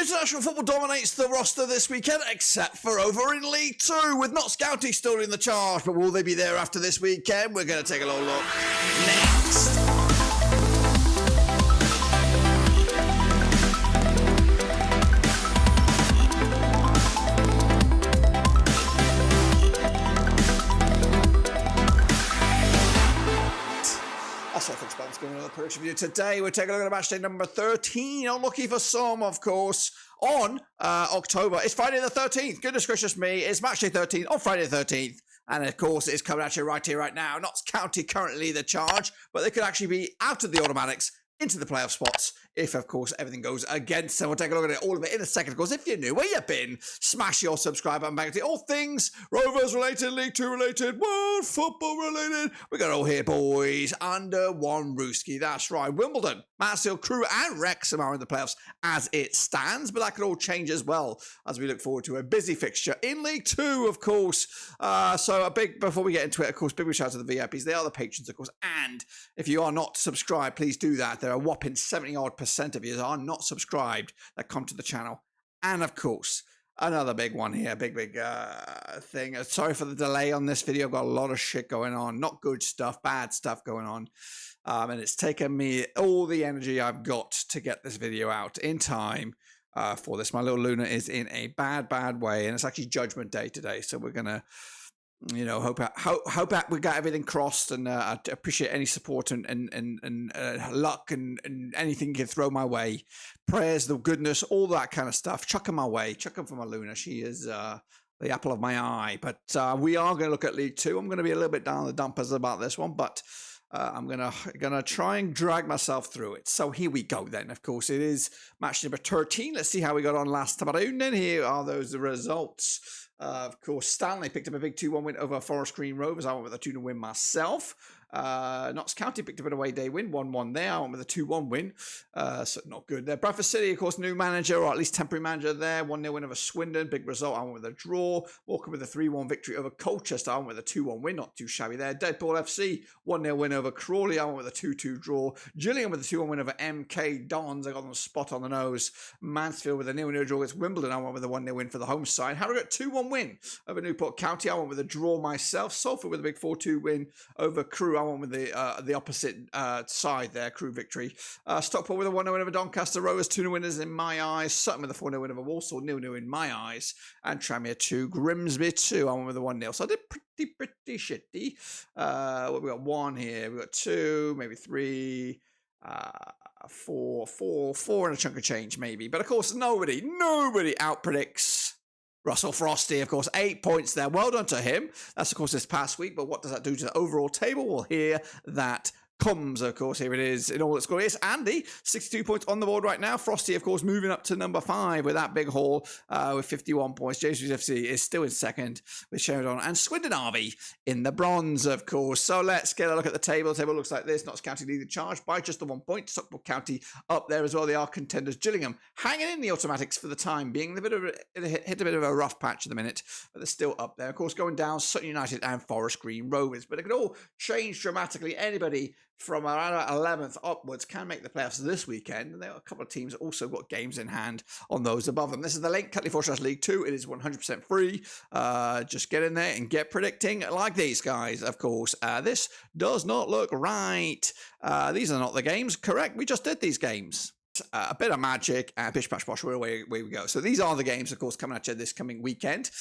International football dominates the roster this weekend, except for over in League Two, with Notts County still in the charge. But will they be there after this weekend? We're going to take a little look next. Let's go another prediction review. Today we're taking a look at match day number 13. Unlucky for some, of course, on October. It's Friday the 13th. Goodness gracious me. It's match day 13 on Friday the 13th. And of course, it's coming at you right here, right now. Notts County currently the charge, but they could actually be out of the automatics into the playoff spots if, of course, everything goes against them. We'll take a look at it, all of it in a second. Of course, if you're new, where you been, smash your subscribe button back to all things Rovers related, League Two related, world football related. We got it all here, boys, under one rooski. That's right. Wimbledon, Mansfield, Crewe and Wrexham are in the playoffs as it stands, but that could all change as well as we look forward to a busy fixture in League Two, of course. So a big, before we get into it, of course, big shout out to the VIPs. They are the patrons, of course, and if you are not subscribed, please do that. There are a whopping 70% of you are not subscribed that come to the channel. And of course, another big one here, big thing. Sorry for the delay on this video. I've got a lot of shit going on, not good stuff, bad stuff going on. And it's taken me all the energy I've got to get this video out in time for this. My little Luna is in a bad way, and it's actually Judgment Day today. So we're going to, you know, hope we got everything crossed, and I appreciate any support and luck and anything you can throw my way. Prayers, the goodness, all that kind of stuff. Chuck them my way. Chuck them for my Luna. She is the apple of my eye. But we are going to look at League Two. I'm going to be a little bit down the dumpers about this one, but I'm gonna try and drag myself through it. So here we go then. Of course, it is match number 13. Let's see how we got on last time around. And here are those results. Of course, Stanley picked up a big 2-1 win over Forest Green Rovers. I went with a 2-0 win myself. Notts County picked up an away day win, 1-1 there. I went with a 2-1 win. So not good there. Bradford City, of course, new manager, or at least temporary manager there. 1-0 win over Swindon. Big result. I went with a draw. Morecambe with a 3-1 victory over Colchester. I went with a 2-1 win. Not too shabby there. Deadpool FC, 1-0 win over Crawley. I went with a 2-2 draw. Gillingham with a 2-1 win over MK Dons. I got them spot on the nose. Mansfield with a 0-0 draw against Wimbledon. I went with a 1-0 win for the home side. Harrogate 2-1 win over Newport County. I went with a draw myself. Salford with a big 4-2 win over Crewe. I went with the opposite side there, Crewe victory. Stockport with a 1-0 win over Doncaster. Rovers 2-0 winners in my eyes. Sutton with a 4-0 win over Walsall, 0-0 in my eyes. And Tranmere 2, Grimsby 2. I went with a 1-0. So I did pretty shitty. We got 1 here. We got 2, maybe 3. 4 and a chunk of change maybe. But of course, nobody outpredicts Russell Frosty, of course, 8 points there. Well done to him. That's, of course, this past week. But what does that do to the overall table? We'll hear that comes, of course. Here it is in all its glory. It's Andy, 62 points on the board right now. Frosty, of course, moving up to number 5 with that big haul with 51 points. James FC is still in second with Sheridan and Swindon RV in the bronze, of course. So let's get a look at the table. The table looks like this. Notts County lead the charge by just the 1 point. Stockport County up there as well. They are contenders. Gillingham hanging in the automatics for the time being. They've hit a bit of a rough patch at the minute, but they're still up there. Of course, going down, Sutton United and Forest Green Rovers. But it could all change dramatically. Anybody from around 11th upwards can make the playoffs this weekend. And there are a couple of teams that also got games in hand on those above them. This is the link, Cutley Fortress League 2. It is 100% free. Just get in there and get predicting like these guys, of course. This does not look right. These are not the games. Correct. We just did these games. A bit of magic and bish bash bosh, away we go. So these are the games, of course, coming at you this coming weekend,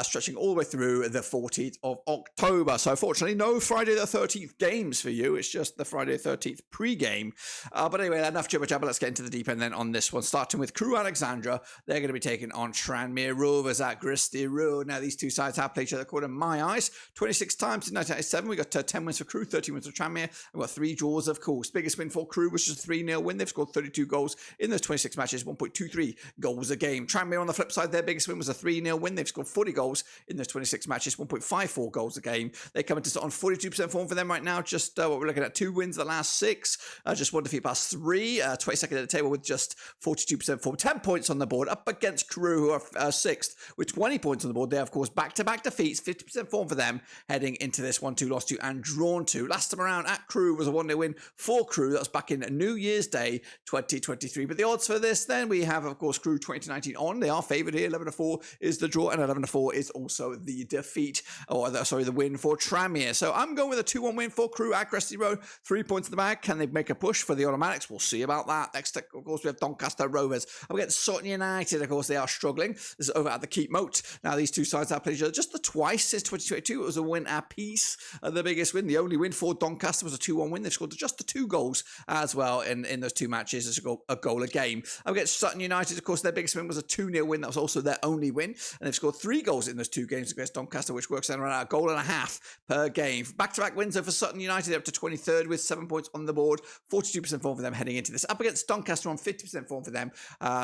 stretching all the way through the 14th of October. So fortunately, no Friday the 13th games for you. It's just the Friday the 13th pre-game. But anyway, enough jibber jabber. Let's get into the deep end then on this one. Starting with Crewe Alexandra. They're going to be taking on Tranmere Rovers at Grimsby Road. Now, these two sides have played each other, according to my eyes, 26 times in 1997. We got 10 wins for Crewe, 13 wins for Tranmere. We've got 3 draws, of course. Biggest win for Crewe was just a 3-0 win. They've scored 32 goals in those 26 matches, 1.23 goals a game. Tranmere on the flip side, their biggest win was a 3-0 win. They've scored 40 goals in those 26 matches, 1.54 goals a game. They come into on 42% form for them right now. Just what we're looking at, 2 wins the last 6, just 1 defeat past 3, 22nd at the table with just 42% form. 10 points on the board, up against Crewe, who are 6th with 20 points on the board. They, of course, back-to-back defeats, 50% form for them, heading into this 1-2 loss to and drawn to. Last time around at Crewe was a 1-0 win for Crewe. That was back in New Year's Day 2020. 2023. But the odds for this then, we have, of course, Crewe 2019 on. They are favoured here. 11-4 is the draw, and 11-4 is also the defeat, the win for Tranmere. So I'm going with a 2-1 win for Crewe at Cresty Road. 3 points in the bag. Can they make a push for the automatics? We'll see about that. Next, of course, we have Doncaster Rovers. Up against Sutton United. Of course, they are struggling. This is over at the Keep Moat. Now, these two sides have played each other just the twice since 2022. It was a win apiece. The biggest win, the only win for Doncaster was a 2-1 win. They've scored just the 2 goals as well in those 2 matches. It's a goal a game. Up against Sutton United, of course, their biggest win was a 2-0 win. That was also their only win. And they've scored 3 goals in those 2 games against Doncaster, which works out around a goal and a half per game. Back-to-back wins for Sutton United, up to 23rd with 7 points on the board. 42% form for them heading into this. Up against Doncaster on 50% form for them.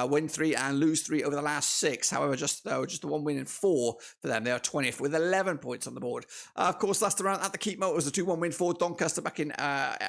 Win 3 and lose 3 over the last 6. However, just the 1 win in 4 for them. They are 20th with 11 points on the board. Of course, last round at the Keep Moat was a 2-1 win for Doncaster back in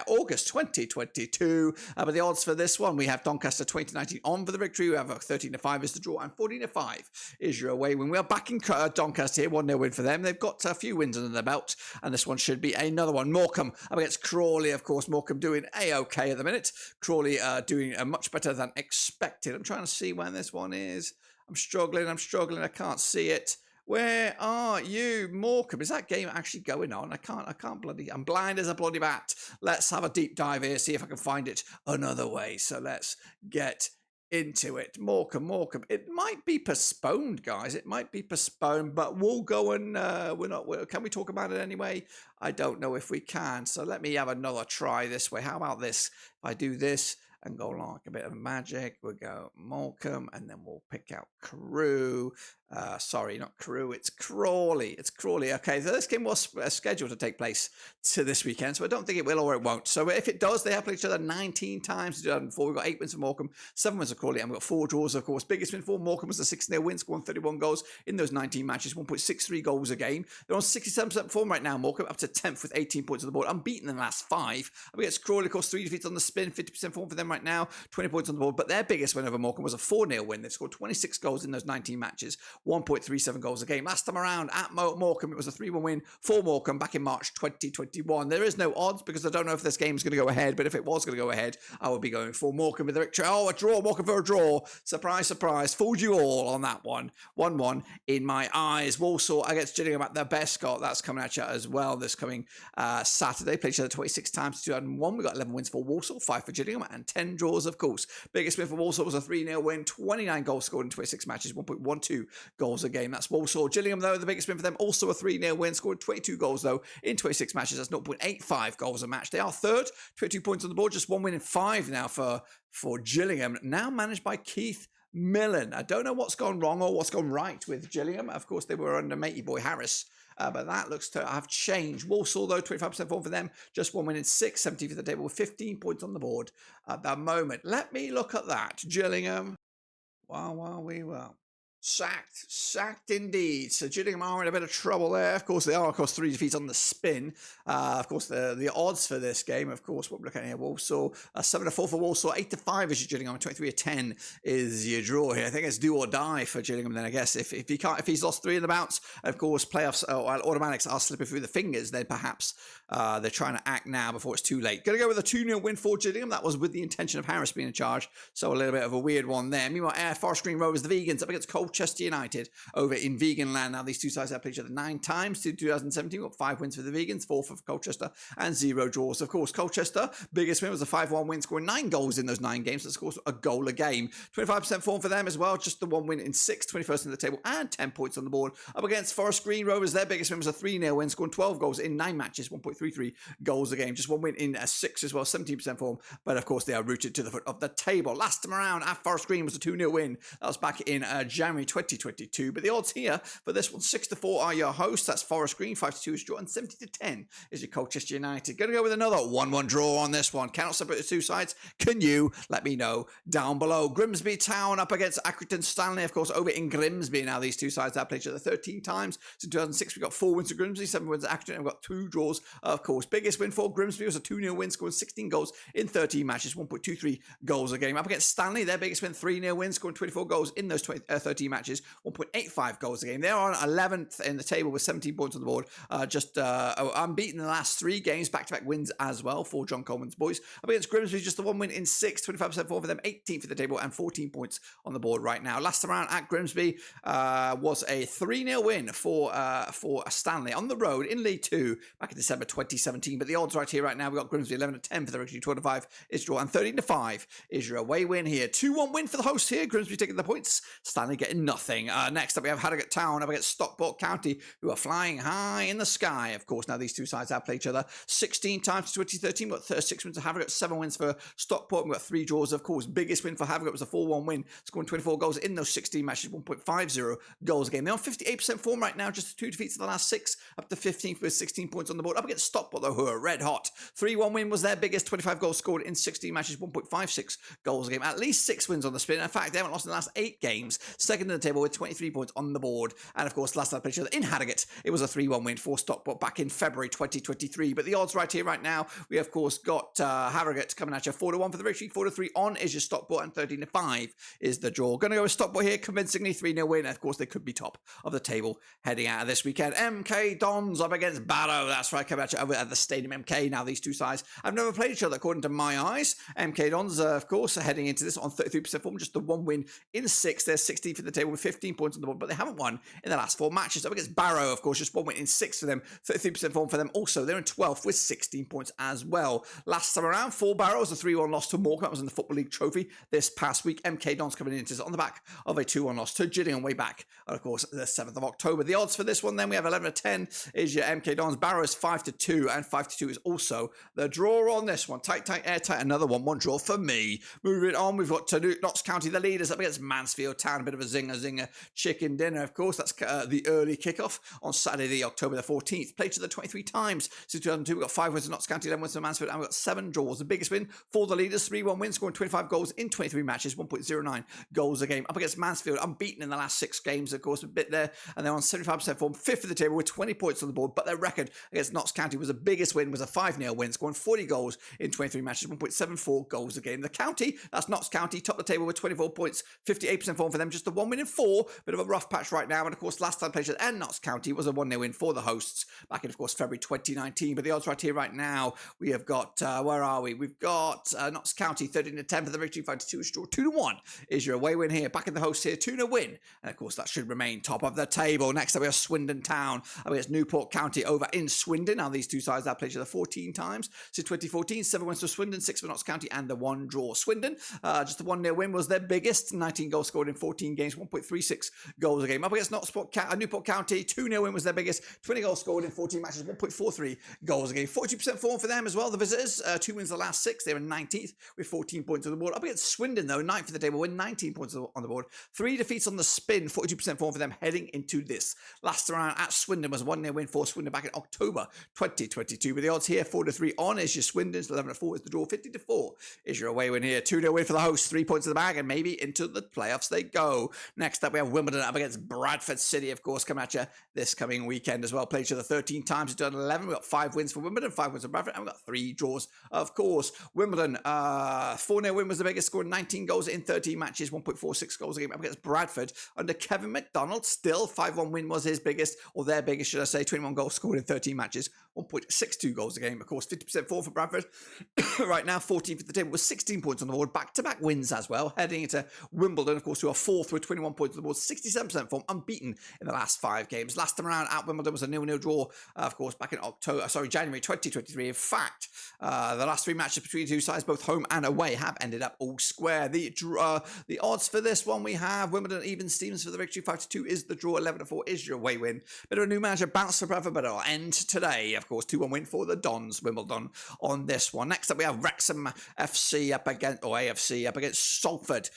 August 2022. But the odds for this one, we have Doncaster 2019 on for the victory. We have 13-5 is the draw and 14-5 is your away win. We are backing Doncaster here. 1-0 win for them. They've got a few wins under their belt, and this one should be another one. Morecambe up against Crawley, of course. Morecambe doing A-OK at the minute. Crawley doing much better than expected. I'm trying to see when this one is. I'm struggling. I can't see it. Where are you, Morecambe? Is that game actually going on? I'm blind as a bloody bat. Let's have a deep dive here, see if I can find it another way. So let's get into it. Morecambe. It might be postponed, guys. It might be postponed, but we'll go and can we talk about it anyway? I don't know if we can. So let me have another try this way. How about this? If I do this and go like a bit of magic, we'll go Morecambe, and then we'll pick out Crewe. Sorry, not Crewe, it's Crawley. Okay, so this game was scheduled to take place to this weekend, so I don't think it will or it won't. So if it does, they have played each other 19 times. We've got 8 wins for Morecambe, 7 wins for Crawley, and we've got 4 draws, of course. Biggest win for Morecambe was a 6-0 win, scoring 31 goals in those 19 matches, 1.63 goals a game. They're on 67% form right now, Morecambe, up to 10th with 18 points on the board, unbeaten in the last 5. Up against Crawley, of course, 3 defeats on the spin, 50% form for them right now, 20 points on the board. But their biggest win over Morecambe was a 4-0 win. They've scored 26 goals in those 19 matches, 1.37 goals a game. Last time around at Morecambe, it was a 3-1 win for Morecambe back in March 2021. There is no odds because I don't know if this game is going to go ahead, but if it was going to go ahead, I would be going for Morecambe with the victory. Oh, a draw. Morecambe for a draw. Surprise, surprise. Fooled you all on that one. 1-1 in my eyes. Walsall against Gillingham at their best, Scott. That's coming at you as well this coming Saturday. Played each other 26 times, 2001. We got 11 wins for Walsall, 5 for Gillingham, and 10 draws, of course. Biggest win for Walsall was a 3-0 win, 29 goals scored in 26 matches, 1.12 goals a game. That's Walsall. Gillingham, though, the biggest win for them, also a 3-0 win, scored 22 goals, though, in 26 matches. That's 0.85 goals a match. They are third, 22 points on the board, just 1 win in 5 now for Gillingham, now managed by Keith Millen. I don't know what's gone wrong or what's gone right with Gillingham. Of course, they were under matey boy Harris, but that looks to have changed. Walsall, though, 25% form for them, just 1 win in 6, 17th for the table with 15 points on the board at that moment. Let me look at that. Gillingham, well. Sacked indeed. So Gillingham are in a bit of trouble there. Of course, they are, 3 defeats on the spin. Of course, the odds for this game, of course, what we're looking at here, Walsall, 7-4 for Walsall, 8-5 is your Gillingham, 23-10 is your draw here. I think it's do or die for Gillingham then, I guess. If he's lost 3 in the bounce, of course, playoffs or automatics are slipping through the fingers, then perhaps they're trying to act now before it's too late. Going to go with a 2-0 win for Gillingham. That was with the intention of Harris being in charge, so a little bit of a weird one there. Meanwhile, Forest Green Rovers, the Vegans, up against Colchester United over in Vegan land. Now, these two sides have played each other 9 times to 2017. We've got 5 wins for the Vegans, 4 for Colchester, and 0 draws. Of course, Colchester, biggest win was a 5-1 win, scoring 9 goals in those 9 games. That's, of course, a goal a game. 25% form for them as well, just the 1 win in 6, 21st in the table, and 10 points on the board. Up against Forest Green Rovers, their biggest win was a 3-0 win, scoring 12 goals in 9 matches, 1.33 goals a game. Just 1 win in 6 as well, 17% form. But, of course, they are rooted to the foot of the table. Last time around at Forest Green was a 2-0 win. That was back in January 2022. But the odds here for this one, 6-4 are your hosts. That's Forest Green, 5-2 is draw, and 70-10 is your Colchester United. Going to go with another 1-1 draw on this one. Cannot separate the two sides. Can you? Let me know down below. Grimsby Town up against Accrington Stanley, of course, over in Grimsby. Now, these two sides have played each other 13 times. Since 2006, we got 4 wins for Grimsby, 7 wins at Accrington, and we've got 2 draws, of course. Biggest win for Grimsby was a 2-0 win, scoring 16 goals in 13 matches, 1.23 goals a game. Up against Stanley, their biggest win, 3-0 win, scoring 24 goals in those 13 13 matches, 1.85 goals a game. They're on 11th in the table with 17 points on the board. Just unbeaten in the last 3 games, back-to-back wins as well for John Coleman's boys. Up against Grimsby, just the 1 win in 6, 25% form for them, 18th in the table and 14 points on the board right now. Last time around at Grimsby was a 3-0 win for Stanley on the road in League 2 back in December 2017. But the odds right here, right now, we've got Grimsby 11-10 for the Richie, 12-5 is draw, and 13-5 is your away win here. 2-1 win for the hosts here. Grimsby taking the points, Stanley getting nothing. Next up, we have Harrogate Town up against Stockport County, who are flying high in the sky. Of course, now these two sides have played each other 16 times to 2013. We've got 6 wins for Harrogate, 7 wins for Stockport. We've got 3 draws, of course. Biggest win for Harrogate was a 4-1 win, scoring 24 goals in those 16 matches, 1.50 goals a game. They're on 58% form right now, just 2 defeats in the last 6, up to 15th with 16 points on the board. Up against Stockport, though, who are red hot. 3-1 win was their biggest, 25 goals scored in 16 matches, 1.56 goals a game. At least 6 wins on the spin. In fact, they haven't lost in the last 8 games. Second in the table with 23 points on the board. And of course, last time I played each other in Harrogate, it was a 3-1 win for Stockport back in February 2023. But the odds right here, right now, we of course got Harrogate coming at you 4-1 for the victory, 4-3 on is your Stockport, and 13-5 is the draw. Going to go with Stockport here, convincingly 3-0 win. And of course, they could be top of the table heading out of this weekend. MK Dons up against Barrow. That's right, coming at you over at the Stadium MK. Now, these two sides have never played each other, according to my eyes. MK Dons, of course, are heading into this on 33% form, just the 1 win in 6. They're 16th in the table with 15 points on the board, but they haven't won in the last 4 matches. Up against Barrow, of course, just 1 win in 6 for them, 33% form for them. Also, they're in 12th with 16 points as well. Last time around, for Barrow was a 3-1 loss to Morecambe. That was in the Football League Trophy this past week. MK Dons coming into this on the back of a 2-1 loss to Gillingham way back, of course, the 7th of October. The odds for this one, then, we have 11-10 is your MK Dons. Barrow is 5-2, and 5-2 is also the draw on this one. Tight, airtight, another 1-1 draw for me. Moving on, we've got Notts County, the leaders, up against Mansfield Town. A bit of a zinger chicken dinner, of course. That's the early kickoff on Saturday, the October the 14th. Played each other 23 times since 2002. We've got 5 wins for Notts County, 11 wins for Mansfield, and we've got 7 draws. The biggest win for the leaders, 3-1 win, scoring 25 goals in 23 matches, 1.09 goals a game. Up against Mansfield, unbeaten in the last 6 games, of course, a bit there, and they're on 75% form, 5th of the table with 20 points on the board. But their record against Notts County was the biggest win, was a 5-0 win, scoring 40 goals in 23 matches, 1.74 goals a game. The county, that's Notts County, top of the table with 24 points, 58% form for them, just a 1 win in 4. Bit of a rough patch right now. And of course, last time played and Notts County was a 1-0 win for the hosts back in, of course, February 2019. But the odds right here, right now, we have got, where are we? We've got Notts County 13-10 for the victory, 5-2 draw, 2-1 is your away win here. Back in the hosts here, 2-0 win. And of course, that should remain top of the table. Next up, we have Swindon Town. It's Newport County over in Swindon. Now, these two sides have played each other 14 times since 2014. 7 wins for Swindon, 6 for Notts County, and the 1 draw. Swindon, just a 1-0 win was their biggest. 19 goals scored in 14 games, 1.36 goals a game. Up against Newport County, 2-0 win was their biggest. 20 goals scored in 14 matches, 1.43 goals a game. 40% form for them as well, the visitors. 2 wins the last 6. They're in 19th with 14 points on the board. Up against Swindon, though, 9th for the table with 19 points on the board. 3 defeats on the spin, 42% form for them heading into this. Last round at Swindon was a 1-0 win for Swindon back in October 2022. With the odds here, 4-3 on is your Swindon, 11-4 is the draw, 50-4 is your away win here. 2-0 win for the hosts, 3 points in the bag, and maybe into the playoffs they go. Next up, we have Wimbledon up against Bradford City, of course, coming at you this coming weekend as well. Played each other 13 times, it's done 11. We've got 5 wins for Wimbledon, 5 wins for Bradford, and we've got 3 draws, of course. Wimbledon, 4-0 win was the biggest, scoring 19 goals in 13 matches, 1.46 goals a game. Up against Bradford under Kevin McDonald, still 5-1 win was his biggest, or their biggest, should I say. 21 goals scored in 13 matches, 1.62 goals a game. Of course, 50% form for Bradford. Right now, 14th at the table with 16 points on the board. Back-to-back wins as well. Heading into Wimbledon, of course, who are 4th with 21 points on the board. 67% form, unbeaten in the last 5 games. Last time around at Wimbledon was a 0-0 draw, of course, back in January 2023. In fact, the last 3 matches between the two sides, both home and away, have ended up all square. The odds for this one, we have Wimbledon even Stevens for the victory, 5-2 is the draw, 11-4 is your away win. Bit of a new manager bounce for Bradford, but it'll end today. Of course, 2-1 win for the Dons, Wimbledon on this one. Next up, we have Wrexham FC up against, or AFC up against Salford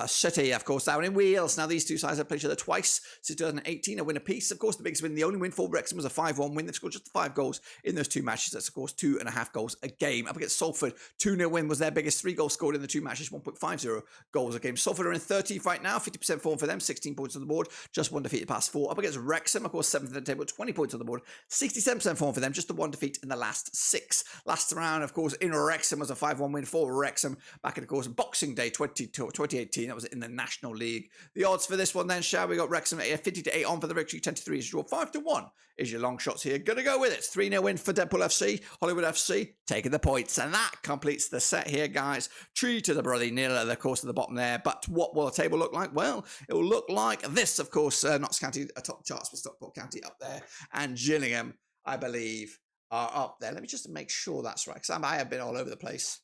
City, of course, down in Wales. Now, these two sides have played each other twice since 2018, a win apiece. Of course, the biggest win, the only win for Wrexham was a 5-1 win. They've scored just 5 goals in those 2 matches. That's, of course, 2.5 goals a game. Up against Salford, 2-0 win was their biggest, 3 goals scored in the 2 matches, 1.50 goals a game. Salford are in 30th right now, 50% form for them, 16 points on the board, just 1 defeated past 4. Up against Wrexham, of course, 7th in the table, 20 points on the board, 67% form for them, just the one defeat in the last 6. Last round, of course, in Wrexham was a 5-1 win for Wrexham back in, of course, Boxing Day 2018. That was in the National League. The odds for this one then, shall we got Wrexham at 50-8 on for the victory, 10-3 is draw, 5-1 is your long shots here. Gonna go with it. 3-0 win for Deadpool FC, Hollywood FC taking the points, and that completes the set here, guys. 3 to the brother nil at the course of the bottom there. But what will the table look like? Well, it will look like this, of course. Notts County top charts for Stockport County up there, and Gillingham, I believe, are up there. Let me just make sure that's right, because I have been all over the place.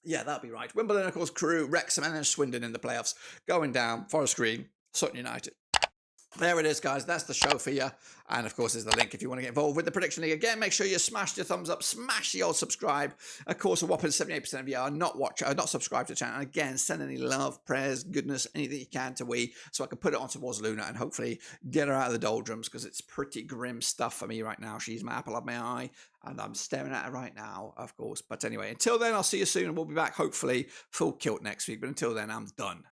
Yeah, that'll be right. Wimbledon, of course, Crewe, Wrexham, and then Swindon in the playoffs. Going down, Forest Green, Sutton United. There it is, guys. That's the show for you. And, of course, there's the link if you want to get involved with the Prediction League. Again, make sure you smash your thumbs up, smash the old subscribe. Of course, a whopping 78% of you are not subscribed to the channel. And again, send any love, prayers, goodness, anything you can to we, so I can put it on towards Luna and hopefully get her out of the doldrums, because it's pretty grim stuff for me right now. She's my apple of my eye, and I'm staring at her right now, of course. But anyway, until then, I'll see you soon, and we'll be back, hopefully, full kilt next week. But until then, I'm done.